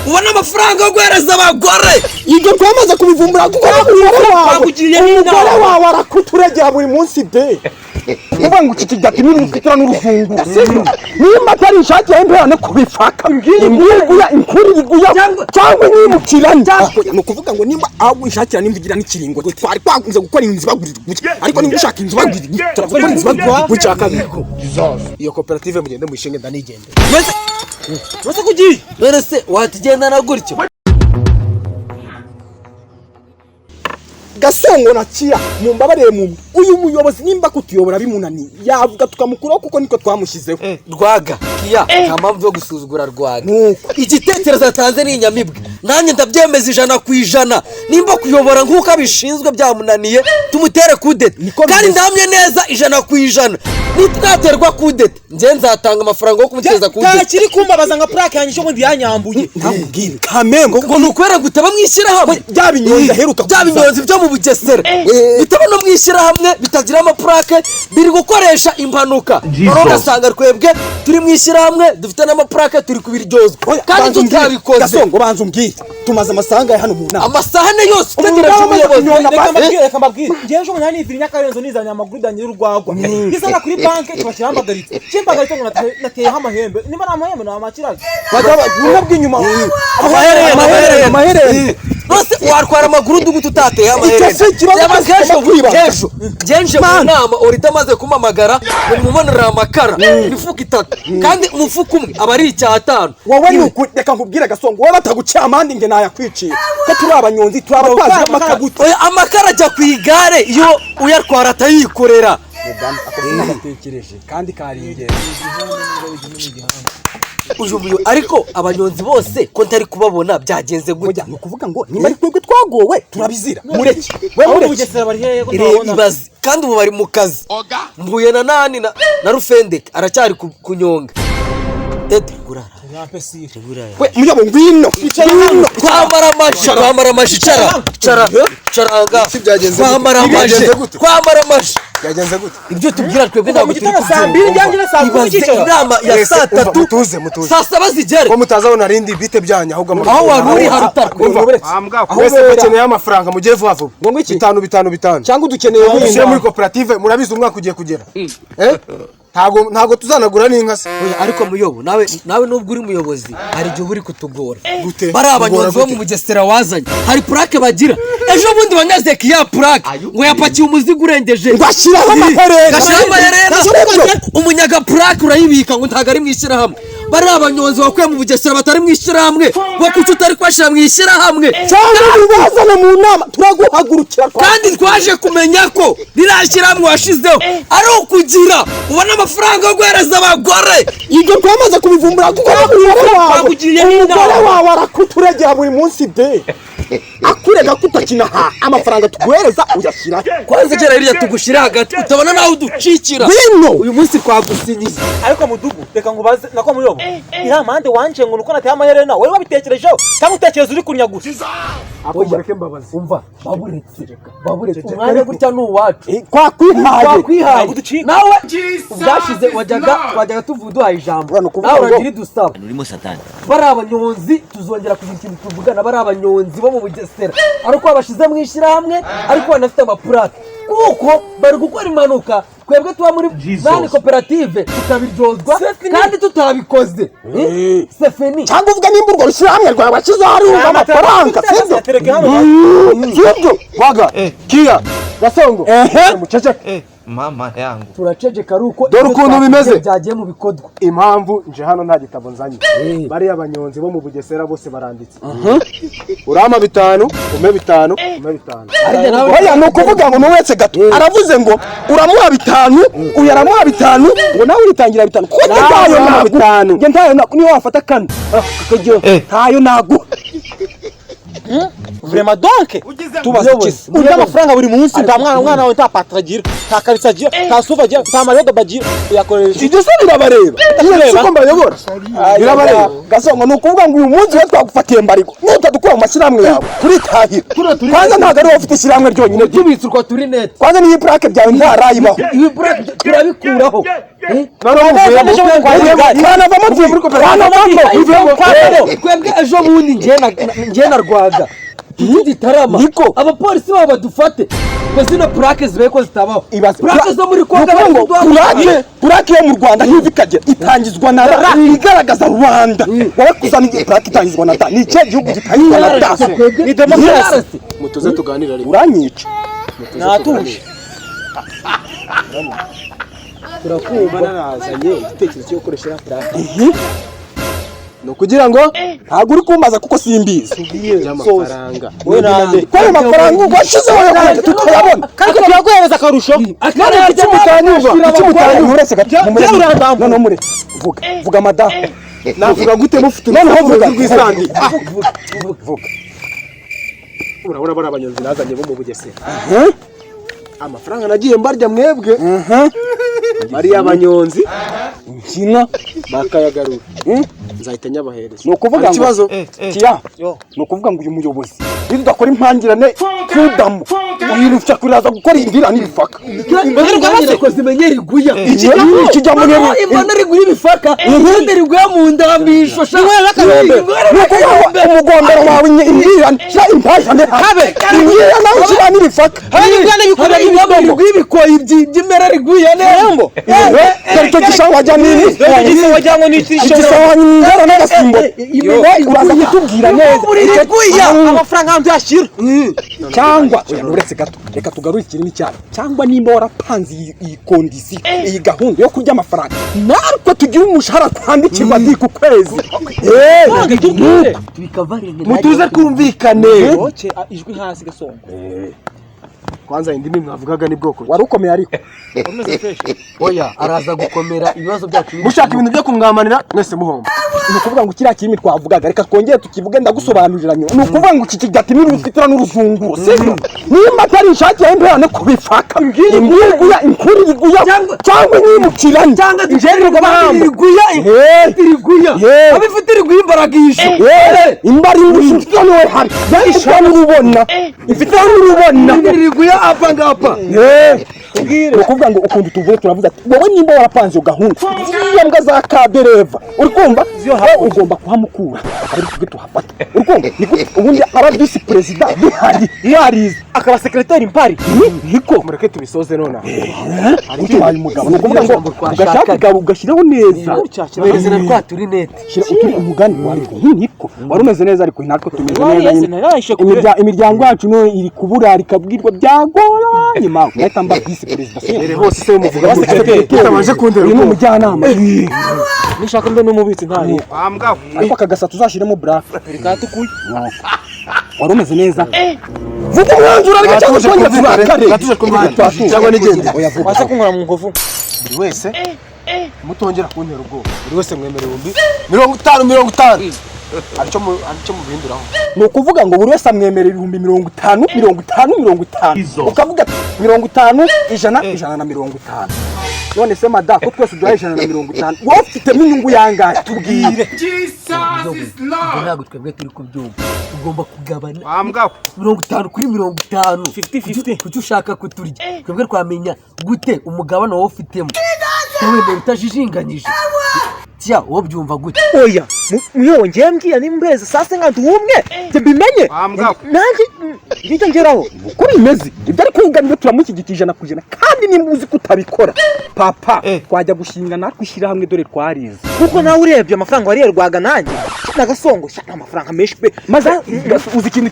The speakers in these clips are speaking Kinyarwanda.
ubona amafaranga yo guhereza abagore ibyo twamaze kubivumbura kuko umugore wawe arakuturegera buri munsi de uvuga ngo iki gati n'urufitira n'urufungu nimba atari ishati yawe mbere kubifaka imbwiguya inkuriguya cyangwa nyimukiranye ni ukuvuga ngo nimba aho ishakira nimvugira n'ikiringo twari twakunze gukora inzu bagurira gutya ariko nimba ushaka inzu bagurira turakora inzu bagurira gutya kabiko iyo koperative mugende mwishinge ndanigende Wese kugiye berese watigendana gutyo Gasongo na Kiya mumbabarire mu uyu muyobozi nimba kutuyobora bimunani yavuga tukamukuraho kuko niko twamushizeho Rwaga Kiya ntampamvu yo gusuzugura Rwaga igitekerezo yatanze ni inyamibwe nanjye ndabyemeza 100% nimba kuyobora nkuko abishinzwe byamunaniye tumutere kudeta kandi ndamye neza 100% nitwaterwa kudeta nje nzatanga amafaranga yo kumuteza kudeta kiri kumbabaza nka plaque yanyisho ngo ndiyanyambuye ntabwire kamembo ngo nukwera gutaba mwishyira hamwe byabinyonza heruka byabinyonzi byo mu Bugesera bitaba no mwishyira hamwe bitagira ama plaque biri gukoresha impanuka ugasanga twebwe turi mwishyira hamwe dufite n'ama plaque turi kubiryozwa kandi tutabikoze Gasongo banza umbwire tumaze amasanga hano mu nama amasahane yose utegereje umuyobozi reka mbabwire ngiye ejo umunani nifira nyakarenzo nizanya amaguru danye urwagwa nizana kuri banke tubashirambagaritse kimbagaritse ngo nateyeho amahembe nimba amahembe na amakiraje bajya bw'inyuma amaherere bose warkwara amaguru dugu tutateye amaherere kesho genje mu nama orita maze kumamagara mumubonera amakara mifuka 3 kandi umufuka umwe abari 5 wowe nuko reka nkubwire Gasongo wowe bataguciye amandi nge nayakwiciye ko turi abanyonzi turi abatwazi b'amakaguti oya amakara ajya ku igare iyo uyatwara atayikorera natekereje kandi karingera ujubuyo ariko abanyonzi bose ko ntari kubabona byagenze gutya no kuvuga ngo nimba ari twebwe twagowe turabizira mureke we muri Bugesera bari hehe ko twabona ibaze kandi ubu bari mu kazi mbuye na nani na Rufendeke aracyari kunyonga tete gurara we muyobo ngwino kwamara amashi caranga kwamara amashi yagenze gute ibyo tubwira twebwe ntabwo turi kubyumva njyangira inama ya saa 3 saa 7 zigere ko mutazabona rindi bite byanya ahubwo aho waruri harutarwa wese bakeneye amafaranga mugiye vuba vuba ngo iki 5 cyangwa udukeneye gushyira muri koperative murabizi umwaka ugiye kugera ntago tuzanagura n'inka se ariko muyobo nawe nubwo uri muyobozi hari igihe uri kutugora bari abanyonzi bo mu Bugesera wazanye hari plaque bagira ejo bundi wanyaze kiya plaque ngo yapakiye umuzigo urengeje ngashiraho amaherena umunyaga plaque urayibika ngo ntago ari mwishyira hamwe bari abanyonzi bakwiye mu Bugesera batari mwishyira hamwe wakuca utari kwashira mwishyira hamwe cyangwa bibazana mu nama turaguhagurukira kandi twaje kumenya ko rirashyira hamwe washizeho ari ukugira ubona amafaranga yo guhereza abagore ibyo twamaze kubivumbura kuko umugore wawe arakuturegera buri munsi de akurega kutakina amafaranga tuguhereza uyashyira kwanza gera hirya tugushira hagati utabona naho uducikira uyu munsi twagusinyiza ariko mudugu reka ngubaze nako muyobo iramande wanje ngo nuko nateye amaherena wowe wabitekerejeho cyangwa utekereza uri kunyagura ako bareke mbabazi umva baburetse umwanya gutya n'uwacu twakwihaye nawe ubwashize wajyaga tuvuduha ijambo nawe uragira idusaba urimo satani bari abanyonzi tuzongera kugira ikintu tuvugana bari abanyonzi bo mu Bugesera ariko babashize mu ishyirahamwe ariko banafite amapurake kuko bari gukora impanuka twebwe tuba muri nani koperative tukabiryozwa kandi tutabikoze sefeni cyangwa uvuga nimba urwo rushyirahamwe rwawe bakiza hari amafaranga sibyo waga Kiya Gasongo muceceke mama yangu turaceceka ruko dore ukuntu bimeze byagiye mu bikodwa impamvu nje hano nta gitabo nzanye bari abanyonzi bo mu Bugesera bose baranditse urama 5 ume 5 ume 5 oya no kuvuga ngo nuwetse gato aravuze ngo uramuha 5 uyaramuha 5 ngo nawe uritangira 5 kuko ntayo na 5 nge ntayo niyo wafata kane kujyo ntayo nagu vraiment donc tubaza iki urya amafaranga buri munsi nta mwana wawe nta patara agira nta karisa agira nta suva agira nta mayodo bagira uyakoresha ibyo se birabareba siko mbayobora birabareba Gasongo ni ukuvuga ngo uyu munsi we twagufatiye mbariko nutadukura mu mashyirahamwe yawe turitahira kwanza ntabwo ari wowe ufite ishyirahamwe ryonyine tubitse urwo turi net kwanza n'iyi plaque byawe ntarayibaho iyi plaque turabikuraho twebwe ejo bundi njye na Rwaga Gitarama abapolisi babo badufate ko zino plaque zibe ko zitabaho plaque zo muri Kongo plaque yo mu Rwanda ntizi ikagera itangizwa na ra igaragaza Rwanda wowe kuzana plaque itangizwa na da ni cyo gihugu gitangizwa na da ni demokarasi mutuze tuganira ariko uranyica natuje turakumva narazanye igitekerezo cyo gukoresha plaque no kugira ngo ntago uri kumbaza kuko simbizi amafaranga we nande ko ayo mafaranga ugwashizeho yo tutayabona kandi turaguhereza akarusho akarere cy'umutanyuba uretse gato no mure vuga madaha navuga gute mufite noneho vuga rwisandi vuga urabona bari abanyonzi nazanye bo mu Bugesera amafaranga nagiye mbarya mwebwe bari abanyonzi nkina bakayagarura nzahita nyabahereza no kuvuga ngo kiya no kuvuga ngo uyu muyobozi bidakora impangirane kudamu uyirufya kuraza gukora indira n'ibifaka imbanira ko zimenyera iguya ikijya mu nero imbanira iguya ibifaka ikindi riguya mu ndambisho umugombero wawe indira sha impashane habe indira nawe sha n'ibifaka ibwana bikora imbanira iguya ibikoyi by'imera riguya nembo cyo gishaho wajya nini gishaho wajya ngo nitisho ngara n'agasimbo uraza kutubwira neza amafaranga ndyashira cyangwa uretse gato reka tugarure ikirimi cyane cyangwa nimba warapanze iyi kondisiyo iyi gahunda yo kurya amafaranga narwo tugira umushahara twandikirwa ndi ku kwezi mutuze kumvikane ijwi hasi Gasongo kwanza indimi mwavugaga ni bwoko wari ukomeye ariko oya araza gukomera ibibazo byacu mushaka ibintu byo kumwamanira mwese muhomba ni ukuvuga ngo kiriya kirimi twavugaga reka twongere tukivuge ndagusobanurira nyuma ni ukuvuga ngo iki kigati n'urufitira n'uruzunguro sibyo nimba atari inshakiye mberane kubifaka imbwiriguya inkuriguya cyangwa n'imukiranye cyangwa dushyirirwa bahamba iriguya abifite iriguya imbaragisha imbari y'urufitira n'uwe hari yayishira n'urubona ifitira n'urubona iriguya apa ngapa ni ukuvuga ngo ukuntu tuvuye turavuze ati wowe nimba warapanze iyo gahunda ziriya mbwa za kadereva uri kumva ugomba kuhamukura ari tujye tuhafata uri kumva ubundi aba visi perezida bihari yarize akaba sekretari mpari niko mureke tubisoze none utuhaye umugabo ni ukuvuga ngo ugashaka igabo ugashyiraho neza bereze na twa turi net shyira uturi umugani wari niko wari umeze neza ariko natwe tumeze neza imiryango yacu no iri kubura rikabwirwa byagoranye mawe nahita mba visi perezida sere hose se muvuga tutabanje kundera uyu umujyanama nishaka mbe n'umubitsi ntari ariko akagasa tuzashiremo black reka tukuye wari umeze neza vuga umwanzuro ariko cyangwa twongera turakare tuje kumvikana cyangwa n'igende waza kunkora mu ngovu buri wese mutongera kuntera ubwoba buri wese mwemerera 50 aricyo mubinduraho ni ukuvuga ngo buri wese amwemerera 50 ukavuga 50 100 none se mada ko twese uduhaye 150 wowe ufitemo inyungu yangahe tubwire ntabwo twebwe turi kubyumva ugomba kugabana 50 kuri 50 50 kuki ushaka kuturya twebwe twamenya gute umugabane wowe ufitemo twemera utajijinganyije Tia wo byumva gute oya muyo ngembwiye nimbeze sase nkantu umwe bimenye nanjye ngicyo ngeraho kuri imeze ibyo ari kwiganira turamushyigikije na kujena kandi nimbuzi kutabikora papa twajya gushinga natwe ishyira hamwe dore twarize kuko nawe urebye amafaranga wari yarwaga nanjye nagasongo shaka amafaranga menshi pe maze uzi ikintu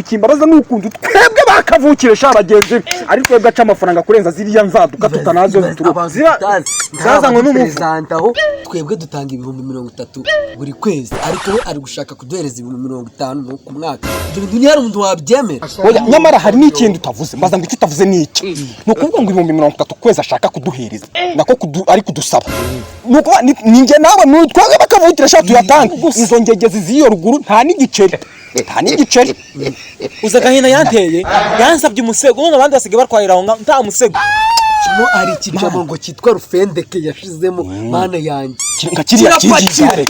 kimbabaza n'ukuntu twebwe bakavukire sha bagenzi ariko twebwe aca amafaranga kurenza ziriya nzaduka tutanazo zazanywe n'umuvugantaho twebwe dutanga 30 buri kwezi ariko we ari gushaka kuduhereza 50 ku mwaka ibyo bintu ni hari umuntu wabyemera oya nyamara hari n'ikintu utavuze mbaza ngo icyo utavuze ni iki ni ukuvuga ngo 30 kwezi ashaka kuduhereza nako ari kudusaba nuko ninjye nawe twebwe bakavukire sha tuyatanga izo ngegezi ziyo ruguru nta n'igiceri nta n'igiceri. uza gahina yanteye yansabye umusego none abandi basigaye barwarira aho nta musego. kino ari ikijambo ngo cyitwa rufendeke yashizemo mana yanjye Nka kiriya cy'igare.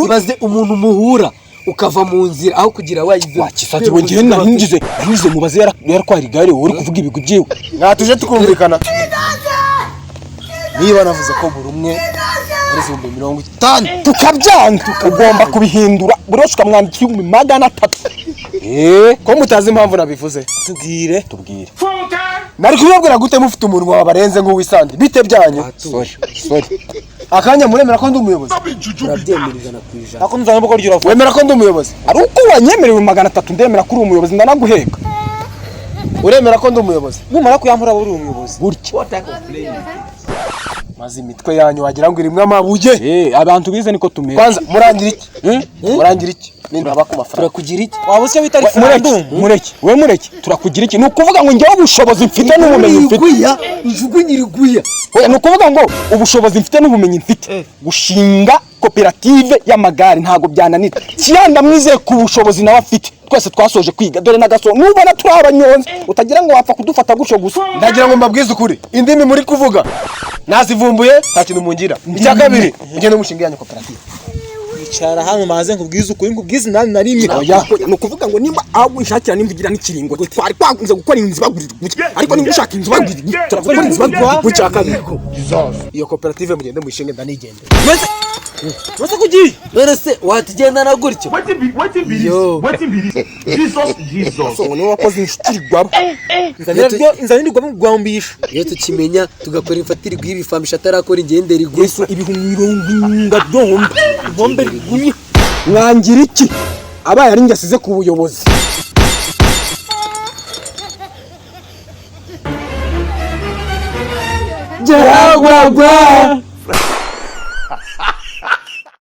ibaze umuntu muhura ukava mu nzira aho kugira wayize Wakisati we ngiye nahingize mubaze yaratwara igare wowe uri kuvuga ibigwi byiwe. Tuje tukumvikana. Niba navuze ko buri umwe ari 50 tukabyanga ugomba kubihindura buri wese ukamwandikira 300. ko mutazi impamvu nabivuze. Tubwire. Nari kubabwira gute mufite umunwa wabarenze nk'uwisandi bite byanyu? Sorry. Akanya muremera ko ndi umuyobozi. urabyemereza na kwijana Ako nzana boko ryura vuba. Wemera ko ndi umuyobozi? ari uko wanyemerewe 300 ndemera kuri umuyobozi ndanaguheka. Uremera ko ndi umuyobozi? Numara kuyampura uri umuyobozi. Burya Maze imitwe yanyu wagira ngo irimwe amabuye. abantu bize niko tumera. Kwanza murangira iki? Murangira iki? Nindaba ku mafaranga. turakugira iki Waba usiye bitari referendum. Mureke turakugira iki nukuvuga ngo njyewe ubushobozi mfite n'ubumenyi mfite. njugunyiriguya Oya nukuvuga ngo ubushobozi mfite n'ubumenyi mfite gushinga koperative y'amagare ntago byananira. Kiyanda mwizeye ku bushobozi nawe afite. Twese twasoje kwiga dore nagaso nubona turi abanyonzi utagira ngo wapfa kudufata gusho gusa. Ndagira ngo mbabwize ukuri. Indimi muri kuvuga nazivumbuye nta kintu mungira. Icya kabiri ngende mushinga yanyu koperative. Icara hano maze nkubwize ukuri nkubwize nani narimye. Oya nukuvuga ngo nimba aho ishakira nimvugira n'ikiringo twari kwakunze gukora inzu bagurira gutya ariko nimba ushaka inzu bagurira turakora inzu bagurira gutya kabiri. Iyo koperative mugende mushinge ndanigende. Wese kugiye. none se watugendana gutyo Yo. so ni wakoze inshuti rwabo. Inzanira rwo mugwambisha. iyo tukimenya tugakora ifatirwa y'ibifamisha atarakora ingendera igusa Yesu ibihumbi 70 bombe rigumye mwangira iki abaye ari ngasize ku buyobozi. Jaragwagwa